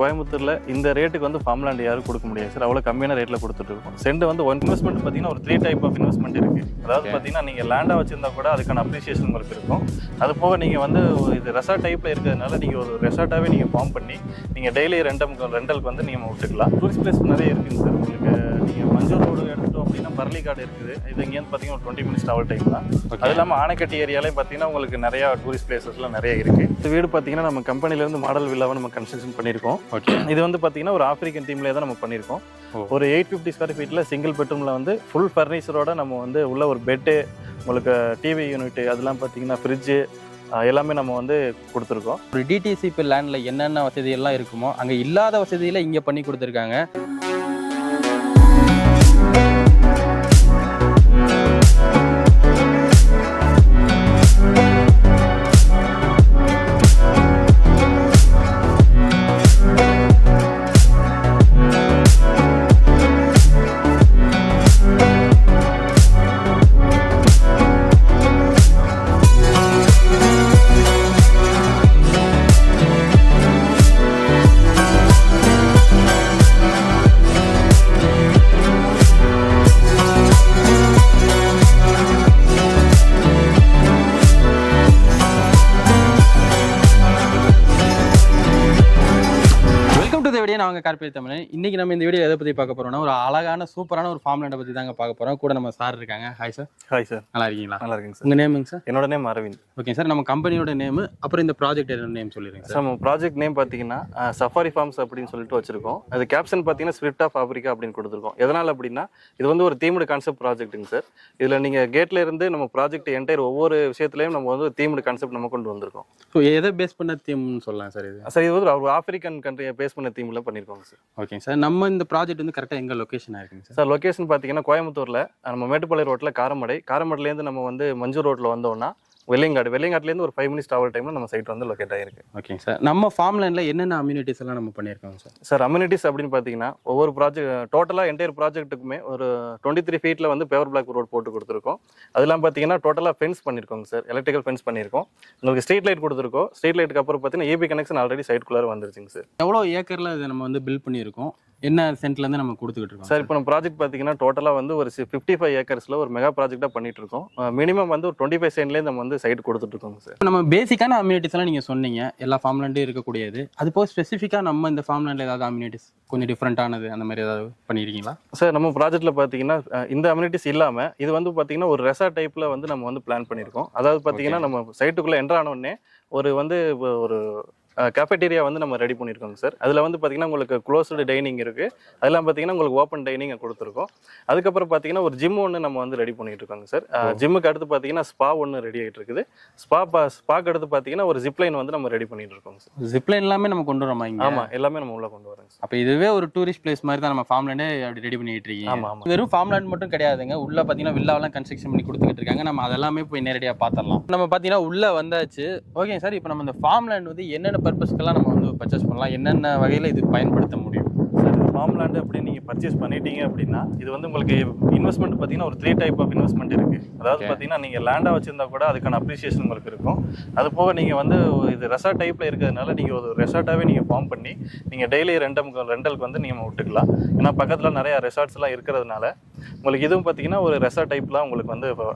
கோயம்புத்தூர்ல இந்த ரேட்டுக்கு வந்து ஃபார்ம் லேண்ட் யாரும் கொடுக்க முடியாது சார். அவ்வளோ கம்மியான ரேட்ல கொடுத்துட்டு இருக்கோம். சென்ட் வந்து ஒன் இன்வெஸ்ட்மெண்ட் பார்த்தீங்கன்னா ஒரு 3 டைப் ஆஃப் இன்வெஸ்ட்மெண்ட் இருக்கு. அதாவது பார்த்தீங்கன்னா நீங்க லேண்டா வச்சிருந்தா கூட அதுக்கான அப்ரிசியேஷன் உங்களுக்கு இருக்கும். அது போக நீங்க வந்து இது ரெசார்ட் டைப்ல இருக்கிறதுனால நீங்க ஒரு ரெசார்ட்டாவே நீங்க ஃபார்ம் பண்ணி நீங்க டெய்லி ரெண்டலுக்கு வந்து நீங்க விட்டுக்கலாம். டூரிஸ்ட் பிளேஸ் நிறைய இருக்குங்க சார். உங்களுக்கு நீங்க மஞ்சள் ரோடு எடுத்துட்டோம் அப்படின்னா பரளிக்காடு இருக்குது. இது இங்கேருந்து பார்த்தீங்கன்னா ஒரு 20 மினிட்ஸ் ட்ராவல் டைம் தான். அது இல்லாமல் ஆனைக்கட்டி ஏரியாலையும் பார்த்தீங்கன்னா உங்களுக்கு நிறைய டூரிஸ்ட் பிளேசஸ்லாம் நிறைய இருக்கு. இந்த வீடு பார்த்தீங்கன்னா நம்ம கம்பெனிலேருந்து மாடல் வில்லாவை நம்ம கன்ஸ்ட்ரக்ஷன் பண்ணியிருக்கோம். ஓகே, இது வந்து பார்த்தீங்கன்னா ஒரு ஆப்பிரிக்கன் தீம்லேயே தான் நம்ம பண்ணியிருக்கோம். ஒரு 850 ஸ்கொயர் ஃபீட்டில் சிங்கிள் பெட்ரூமில் வந்து ஃபுல் ஃபர்னிச்சரோட நம்ம வந்து உள்ள ஒரு பெட்டு, உங்களுக்கு டிவி யூனிட்டு, அதெல்லாம் பார்த்தீங்கன்னா ஃப்ரிட்ஜு எல்லாமே நம்ம வந்து கொடுத்துருக்கோம். ஒரு டிடிசிபி லேண்டில் என்னென்ன வசதியெல்லாம் இருக்குமோ அங்கே இல்லாத வசதியில் இங்கே பண்ணி கொடுத்துருக்காங்க. நாங்கள் கார்பரேட் தமிழ். இன்னைக்கு நம்ம இந்த வீடியோ எதை பற்றி பார்க்க போறோம்னா ஒரு அழகான சூப்பரான ஒரு ஃபார்ம் லேண்டை பற்றி தாங்க பார்க்க போறோம். கூட நம்ம சார் இருக்காங்க. Hi sir. Hi sir. நல்லா இருக்கீங்களா? நல்லா இருக்குங்க சார். உங்க நேமுங்க சார்? என்னோட நேம் அரவிந்த். ஓகே சார், நம்ம கம்பெனியோட நேம் அப்புறம் இந்த ப்ராஜெக்ட் என்ன நேம் சொல்லிடுங்க சார். நம்ம ப்ராஜெக்ட் நேம் பார்த்தீங்கன்னா சஃபாரி ஃபார்ம்ஸ் அப்படின்னு சொல்லிட்டு வச்சிருக்கோம். அது கேப்ஷன் பார்த்தீங்கன்னா ஸ்பிரிட் ஆஃப் ஆப்பிரிக்கா அப்படின்னு கொடுத்துருக்கோம். எதனால் அப்படின்னா இது வந்து ஒரு தீம்டு கான்செப்ட் ப்ராஜெக்ட்டுங்க சார். இதில் நீங்கள் கேட்ல இருந்து நம்ம ப்ராஜெக்ட் என்டையர் ஒவ்வொரு விஷயத்துலையும் நம்ம வந்து தீம்டு கான்செப்ட் நம்ம கொண்டு வந்திருக்கோம். ஸோ எதை பேஸ் பண்ண தீம்னு சொல்லலாம் சார்? இது சார் இது வந்து ஒரு ஆப்பிரிக்கன் கண்ட்ரியை பேஸ் பண்ண தீமில் பண்ணியிருக்கோங்க சார். ஓகே சார், நம்ம இந்த ப்ராஜெக்ட் வந்து கரெக்டாக எங்கே லொக்கேஷனாக இருக்குங்க சார்? சார் லொக்கேஷன் பார்த்தீங்கன்னா கோயம்புத்தூரில் நம்ம மேட்டுப்பாளையம் ரோட்டில் காரமடைலேருந்து நம்ம வந்து மஞ்சள் ரோட்டில் வந்தோம்னா வெள்ளையங்காட்டிலேருந்து ஒரு 5 மினிட்ஸ் ட்ராவல் டைமில் நம்ம சைட் வந்து லொக்கேட் ஆகிருக்கு. ஓகே சார், நம்ம ஃபார்ம் லேண்டில் என்னென்ன அம்யூனிட்டிஸ் எல்லாம் நம்ம பண்ணியிருக்கோங்க சார்? சார் அம்யூனிட்டிஸ் அப்படின்னு பார்த்தீங்கன்னா ஒவ்வொரு ப்ராஜெக்ட் டோட்டலாக என்டையர் ப்ராஜெக்ட்டுக்குமே ஒரு 23 ஃபீட்டில் வந்து பேவர் பிளாக் ரோட் போட்டு கொடுத்துருக்கோம். அதெல்லாம் பார்த்தீங்கன்னா டோட்டலாக ஃபென்ஸ் பண்ணியிருக்கோங்க சார். எலக்ட்ரிக்கல் ஃபென்ஸ் பண்ணியிருக்கோம். உங்களுக்கு ஸ்ட்ரீட் லைட் கொடுத்துருக்கோம். ஸ்ட்ரீட் லைட்டுக்கு அப்புறம் பார்த்தீங்கன்னா ஏபி கனெக்ஷன் ஆல்ரெடி சைட்குள்ளார வந்துருச்சுங்க சார். எவ்வளோ ஏக்கரில் இதை நம்ம வந்து பில்ட் பண்ணியிருக்கோம்? என்ன சென்ட்லேருந்து நம்ம கொடுத்துக்கிட்டு இருக்கோம் சார்? இப்போ நம்ம ப்ராஜெக்ட் பார்த்தீங்கன்னா டோட்டலாக வந்து ஒரு 55 ஏக்கர்ஸில் ஒரு மெகா ப்ராஜெக்டாக பண்ணிட்டு இருக்கோம். மினிமம் வந்து ஒரு 25 சென்ட்லேருந்து நம்ம வந்து சைட் கொடுத்துட்ருக்கோங்க சார். நம்ம பேசிக்கான அம்யூனிட்டிஸ் எல்லாம் நீங்கள் சொன்னீங்க, எல்லா ஃபார்ம் லேண்டும் இருக்கக்கூடியது. அது போக ஸ்பெசிஃபிக்காக நம்ம இந்த ஃபார்ம் லேண்டில் ஏதாவது அம்யூனிட்டிஸ் கொஞ்சம் டிஃப்ரெண்ட்டானது அந்த மாதிரி ஏதாவது பண்ணியிருக்கீங்களா சார்? நம்ம ப்ராஜெக்ட்டில் பார்த்தீங்கன்னா இந்த அம்யூனிட்டிஸ் இல்லாமல் இது வந்து பார்த்தீங்கன்னா ஒரு ரெசார்ட் டைப்பில் வந்து நம்ம வந்து பிளான் பண்ணியிருக்கோம். அதாவது பார்த்தீங்கன்னா நம்ம சைட்டுக்குள்ளே என்ட்ரு ஆனோடனே ஒரு கேஃபேட்டீரியா வந்து நம்ம ரெடி பண்ணியிருக்கோங்க சார். அதில் வந்து பார்த்தீங்கன்னா உங்களுக்கு க்ளோஸ்டு டைனிங் இருக்குது. அதெல்லாம் பார்த்தீங்கன்னா உங்களுக்கு ஓப்பன் டைனிங் கொடுத்துருக்கோம். அதுக்கப்புறம் பார்த்தீங்கன்னா ஒரு ஜிம் ஒன்று நம்ம வந்து ரெடி பண்ணிட்டு இருக்கோங்க சார். ஜிம்முக்கு அடுத்து பார்த்தீங்கன்னா ஸ்பா ஒன்று ரெடி ஆகிட்டு இருக்குது. ஸ்பாக்கு அடுத்து பார்த்தீங்கன்னா ஒரு ஜிப்லைன் வந்து நம்ம ரெடி பண்ணிட்டு இருக்கோங்க சார். ஜிப்லைன் எல்லாமே நம்ம கொண்டு வரோமா இங்கே? ஆமாம், எல்லாமே நம்ம உள்ள கொண்டு வரோங்க சார். அப்போ இதுவே ஒரு டூரிஸ்ட் பிளேஸ் மாதிரி தான் நம்ம ஃபார்ம் லேண்டே அப்படி ரெடி பண்ணிட்டு இருக்கீங்க. ஆமாம், வெறும் ஃபார்ம் லேண்ட் மட்டும் கிடையாதுங்க. உள்ள பார்த்தீங்கன்னா வில்லாவெல்லாம் கன்ஸ்ட்ரக்ஷன் பண்ணி கொடுத்துக்கிட்டு இருக்காங்க. நம்ம அதெல்லாமே போய் நேரடியாக பார்த்துடலாம். நம்ம பார்த்தீங்கன்னா உள்ள வந்தாச்சு. ஓகே சார், இப்போ நம்ம இந்த ஃபார்ம் லேண்ட் வந்து என்னென்ன பர்பஸ்க்கெல்லாம் நம்ம வந்து பர்ச்சேஸ் பண்ணலாம், என்னென்ன வகையில் இது பயன்படுத்த முடியும்? சார் ஃபார்ம் லேண்டு அப்படின்னு நீங்கள் பர்ச்சேஸ் பண்ணிட்டீங்க அப்படின்னா இது வந்து உங்களுக்கு இன்வெஸ்ட்மெண்ட் பார்த்தீங்கன்னா ஒரு 3 டைப் ஆஃப் இன்வெஸ்ட்மெண்ட் இருக்குது. அதாவது பார்த்தீங்கன்னா நீங்கள் லேண்டாக வச்சிருந்தா கூட அதுக்கான அப்ரிசியேஷன் உங்களுக்கு இருக்கும். அது போக நீங்கள் வந்து இது ரெசார்ட் டைப்பில் இருக்கிறதுனால நீங்கள் ஒரு ரெசார்ட்டாகவே நீங்கள் ஃபார்ம் பண்ணி நீங்கள் டெய்லி ரெண்டலுக்கு வந்து நீங்கள் விட்டுக்கலாம். ஏன்னா பக்கத்தில் நிறையா ரெசார்ட்ஸ்லாம் இருக்கிறதுனால உங்களுக்கு இதுவும் பார்த்தீங்கன்னா ஒரு ரெசார்ட் டைப்லாம் உங்களுக்கு வந்து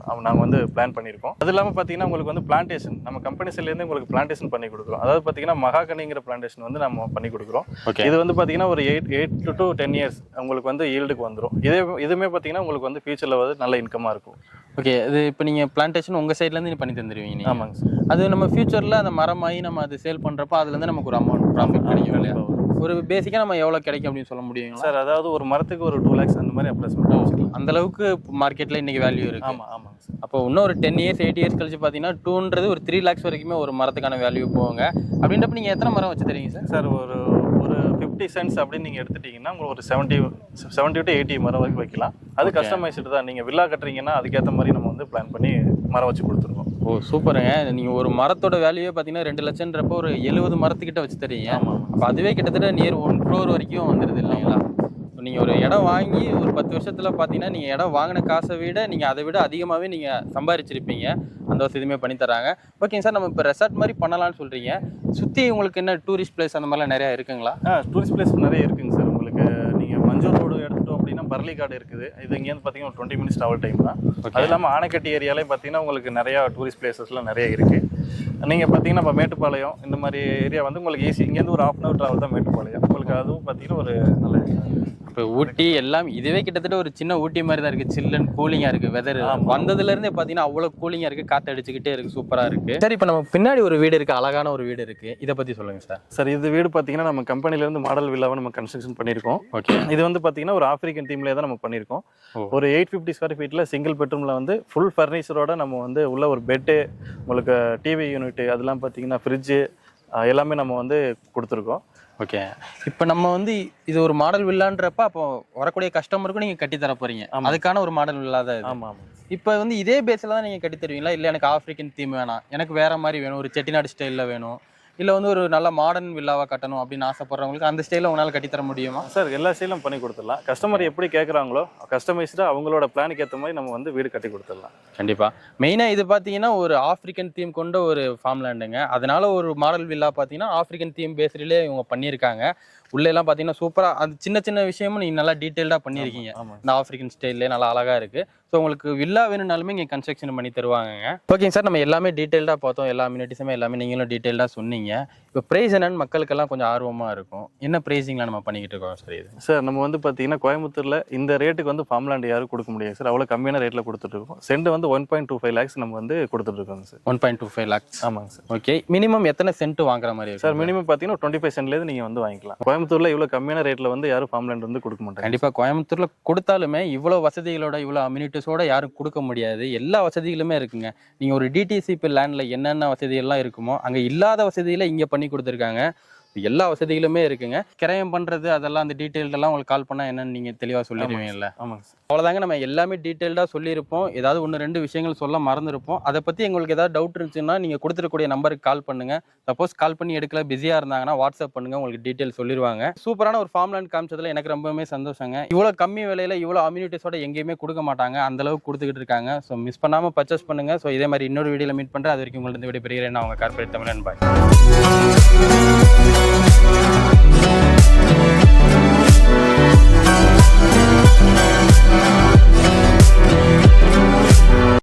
நாங்கள் வந்து பிளான் பண்ணியிருக்கோம். அது இல்லாமல் பார்த்தீங்கன்னா உங்களுக்கு வந்து பிளான்டேஷன் நம்ம கம்பெனி சைட்லேருந்து உங்களுக்கு பிளான்டேஷன் பண்ணி கொடுக்குறோம். அதாவது பார்த்தீங்கன்னா மகாகனிங்கிற பிளான்டேஷன் வந்து நம்ம பண்ணி கொடுக்குறோம். இது வந்து பார்த்தீங்கன்னா ஒரு 8 to 10 இயர்ஸ் உங்களுக்கு வந்து ஈல்டுக்கு வந்துடும். இதுவுமே பார்த்தீங்கன்னா உங்களுக்கு வந்து ஃபியூச்சரில் வந்து நல்ல இன்கமாக இருக்கும். ஓகே, இது இப்போ நீங்கள் பிளான்டேஷன் உங்கள் சைட்லேருந்து பண்ணி தந்துடுவீங்க நீங்கள்? ஆமாங்க சார். அது நம்ம ஃபியூச்சரில் அந்த மரமாகி நம்ம அது சேல் பண்ணுறப்போ அதுலேருந்து நமக்கு ஒரு அமௌண்ட் ப்ராஃபிட் கிடைக்கும் இல்லையா? ஒரு பேசிக்காக நம்ம எவ்வளோ கிடைக்கும் அப்படின்னு சொல்ல முடியுங்களா சார்? அதாவது ஒரு மரத்துக்கு ஒரு 2 lakhs அந்த மாதிரி அப்ளஸ்மெண்ட் வச்சுக்கலாம். அந்த அளவுக்கு மார்க்கெட்டில் இன்றைக்கி வேல்யூ இருக்குது. ஆமாம், ஆமாங்க சார். அப்போ இன்னும் ஒரு 10 இயர்ஸ் 8 இயர்ஸ் கழிச்சு பார்த்தீங்கன்னா 2ன்றது ஒரு 3 lakhs வரைக்குமே ஒரு மரத்துக்கான வேல்யூ போவாங்க. அப்படின்றப்ப நீங்கள் எத்தனை மரம் வச்சு தரீங்க சார்? சார் ஒரு 50 cents அப்படின்னு நீங்கள் எடுத்துட்டீங்கன்னா உங்களுக்கு ஒரு 70 to 80 மரம் வரைக்கும் வைக்கலாம். அது கஸ்டமைஸ்டு தான். நீங்கள் வில்லா கட்டுறீங்கன்னா அதுக்கேற்ற மாதிரி நம்ம வந்து பிளான் பண்ணி மரம் வச்சு கொடுத்துருவோம். ஓ சூப்பருங்க. நீங்கள் ஒரு மரத்தோட வேல்யூவே பார்த்தீங்கன்னா 2 லட்சம்ன்றப்போ ஒரு 70 மரத்துக்கிட்ட வச்சு தரீங்க. ஆமாம். அப்போ அதுவே கிட்டத்தட்ட நியர் 1 crore வரைக்கும் வந்துடுது இல்லைங்களா? நீங்கள் ஒரு இடம் வாங்கி ஒரு 10 வருஷத்தில் பார்த்தீங்கன்னா நீங்கள் இடம் வாங்கின காசை விட நீங்கள் அதை விட அதிகமாகவே நீங்கள் சம்பாரிச்சிருப்பீங்க. அந்த வசதியுமே பண்ணி தராங்க. ஓகேங்க சார், நம்ம இப்போ ரெசார்ட் மாதிரி பண்ணலாம்னு சொல்கிறீங்க. சுற்றி உங்களுக்கு என்ன டூரிஸ்ட் பிளேஸ் அந்த மாதிரிலாம் நிறையா இருக்குங்களா? டூரிஸ்ட் பிளேஸ் நிறைய இருக்குங்க சார். உங்களுக்கு நீங்கள் மஞ்சள் ரோடு எடுத்துட்டோம் அப்படின்னா பரளிக்காடு இருக்குது. இது இங்கேருந்து பார்த்தீங்கன்னா ஒரு 20 மினிட்ஸ் ட்ராவல் டைம் தான். அது இல்லாமல் ஆனைக்கட்டி ஏரியாலே பார்த்தீங்கன்னா உங்களுக்கு நிறையா டூரிஸ்ட் பிளேசஸ்லாம் நிறைய இருக்குது. நீங்கள் பார்த்தீங்கன்னா இப்போ மேட்டுப்பாளையம் இந்த மாதிரி ஏரியா வந்து உங்களுக்கு ஈஸி. இங்கேருந்து ஒரு 1/2 hour ட்ராவல் தான் மேட்டுப்பாளையம். உங்களுக்கு அதுவும் பார்த்தீங்கன்னா ஒரு நல்ல இப்போ ஊட்டி எல்லாம் இதுவே கிட்டத்தட்ட ஒரு சின்ன ஊட்டி மாதிரி தான் இருக்குது. சில்லுன்னு கூலிங்காக இருக்குது. வெதர் வந்ததுலேருந்தே பார்த்தீங்கன்னா அவ்வளோ கூலிங்காக இருக்குது. காற்று அடிச்சுக்கிட்டே இருக்குது. சூப்பராக இருக்குது. சார், இப்போ நம்ம பின்னாடி ஒரு வீடு இருக்குது. அழகான ஒரு வீடு இருக்குது. இதை பற்றி சொல்லுங்கள் சார். சார், இது வீடு பார்த்தீங்கன்னா நம்ம கம்பெனிலேருந்து மாடல் வில்லாவை நம்ம கன்ஸ்ட்ரக்ஷன் பண்ணியிருக்கோம். ஓகே. இது வந்து பார்த்தீங்கன்னா ஒரு ஆஃப்ரிக்கன் தீம்லேயே தான் நம்ம பண்ணியிருக்கோம். ஒரு 850 ஸ்கொயர் ஃபீட்டில் சிங்கிள் பெட்ரூமில் வந்து ஃபுல் ஃபர்னிச்சரோட நம்ம வந்து உள்ள ஒரு பெட்டு, உங்களுக்கு டிவி யூனிட்டு, அதெல்லாம் பார்த்தீங்கன்னா ஃப்ரிட்ஜு எல்லாமே நம்ம வந்து கொடுத்துருக்கோம். ஓகே. இப்போ நம்ம வந்து இது ஒரு மாடல் வில்லான்றப்ப அப்போ வரக்கூடிய கஸ்டமருக்கும் நீங்கள் கட்டி தர போறீங்க. அதுக்கான ஒரு மாடல் வில்லா தான் இது. ஆமாம். இப்போ வந்து இதே பேஸில் தான் நீங்கள் கட்டி தருவீங்களா? இல்லை எனக்கு ஆஃப்ரிக்கன் தீம் வேணாம், எனக்கு வேற மாதிரி வேணும், ஒரு செட்டிநாடு ஸ்டைலில் வேணும், இல்லை வந்து ஒரு நல்ல மாடர்ன் வில்லாவாக கட்டணும் அப்படின்னு ஆசைப்படுறவங்களுக்கு அந்த ஸ்டைலில் உங்களால் கட்டித்தர முடியுமா? சார், எல்லா ஸ்டைலும் பண்ணி கொடுத்துடலாம். கஸ்டமர் எப்படி கேட்குறாங்களோ கஸ்டமைஸ்டாக அவங்களோட பிளானுக்கு ஏற்ற மாதிரி நம்ம வந்து வீடு கட்டி கொடுத்துடலாம். கண்டிப்பாக. மெயினாக இது பார்த்தீங்கன்னா ஒரு ஆஃப்ரிக்கன் தீம் கொண்ட ஒரு ஃபார்ம் லேண்டுங்க. அதனால ஒரு மாடல் வில்லா பார்த்தீங்கன்னா ஆஃப்ரிக்கன் தீம் பேஸ்டிலே இவங்க பண்ணியிருக்காங்க. உள்ளேலாம் பார்த்தீங்கன்னா சூப்பராக அந்த சின்ன சின்ன விஷயமும் நீங்கள் நல்லா டீட்டெயில்டாக பண்ணியிருக்கீங்க. இந்த ஆஃப்ரிக்கன் ஸ்டைல்லே நல்லா அழகாக இருக்குது. ஸோ உங்களுக்கு வில்லா வேணும்னாலுமே இங்கே கன்ஸ்ட்ரக்ஷன் பண்ணி தருவாங்க. ஓகேங்க சார், நம்ம எல்லாமே டீட்டெயில்டாக பார்த்தோம். எல்லா அம்யூனிட்டிஸுமே எல்லாமே நீங்களும் டீட்டெயில்டாக சொன்னீங்க. இப்போ ப்ரைஸ் என்னன்னு மக்களுக்கெல்லாம் கொஞ்சம் ஆர்வமாக இருக்கும். என்ன ப்ரைஸிங்லாம் நம்ம பண்ணிக்கிட்டு இருக்கோம் சார்? இது சார், நம்ம வந்து பார்த்தீங்கன்னா கோயம்புத்தூரில் இந்த ரேட்டுக்கு வந்து ஃபார்ம் லேண்ட் யாரும் கொடுக்க முடியாது சார். அவ்வளோ கம்மியான ரேட்டில் கொடுத்துட்ருக்கோம். சென்ட் வந்து 1.25 lakhs நம்ம வந்து கொடுத்துட்ருக்கோங்க சார். 1.25 lakhs. ஆமாங்க சார். ஓகே. மினிமம் எத்தனை சென்ட் வாங்குற மாதிரி சார்? மினிமம் பார்த்தீங்கன்னா 25 சென்ட்லேருந்து நீங்கள் வந்து வாங்கிக்கலாம். கோயம்புத்தூரில் இவ்வளோ கம்மியான ரேட்டில் வந்து யாரும் ஃபார்ம் லேண்ட் வந்து கொடுக்க மாட்டாங்க. கண்டிப்பாக கோயம்புத்தூரில் கொடுத்தாலுமே இவ்வளோ வசதிகளோட இவ்வளோ அம்யூனிட்டிஸோட யாரும் கொடுக்க முடியாது. எல்லா வசதிகளுமே இருக்குங்க. நீங்கள் ஒரு டிடிசிபி லேண்டில் என்னென்ன வசதிகள்லாம் இருக்குமோ அங்கே இல்லாத வசதியில் இங்கே பண்ணி கொடுத்துருக்காங்க. எல்லா வசதிகளுமே இருக்குங்க. கிரயம் பண்ணுறது அதெல்லாம் அந்த டீட்டெயில்டெல்லாம் உங்களுக்கு கால் பண்ணால் என்னன்னு நீங்கள் தெளிவாக சொல்லிடுவீங்கல்ல? ஆமாங்க சார். அவ்வளோதாங்க, நம்ம எல்லாமே டீட்டெயில்டாக சொல்லியிருப்போம். ஏதாவது 1-2 விஷயங்கள் சொல்ல மறந்துருப்போம். அதை பற்றி எங்களுக்கு ஏதாவது டவுட் இருந்துச்சுன்னா நீங்கள் கொடுத்துருக்கூடிய நம்பருக்கு கால் பண்ணுங்கள். சப்போஸ் கால் பண்ணி எடுக்கல, பிஸியாக இருந்தாங்கன்னா வாட்ஸ்அப் பண்ணுங்கள், உங்களுக்கு டீட்டெயில் சொல்லிடுவாங்க. சூப்பரான ஒரு ஃபார்ம் லேண்ட் காமிச்சதில் எனக்கு ரொம்பவே சந்தோஷங்க. இவ்வளோ கம்மி விலையில் இவ்வளோ அம்யூனிட்டிஸோட எங்கேயுமே கொடுக்க மாட்டாங்க. அந்தளவுக்கு கொடுத்துக்கிட்டு இருக்காங்க. ஸோ மிஸ் பண்ணாமல் பர்ச்சேஸ் பண்ணுங்கள். ஸோ இதே மாதிரி இன்னொரு வீடியோவில் மீட் பண்ணுறேன். அது வரைக்கும் உங்களுக்கு இந்த வீடியோ பெரிய நான் அவங்க கார்பரேட் தமிழன் பாய்.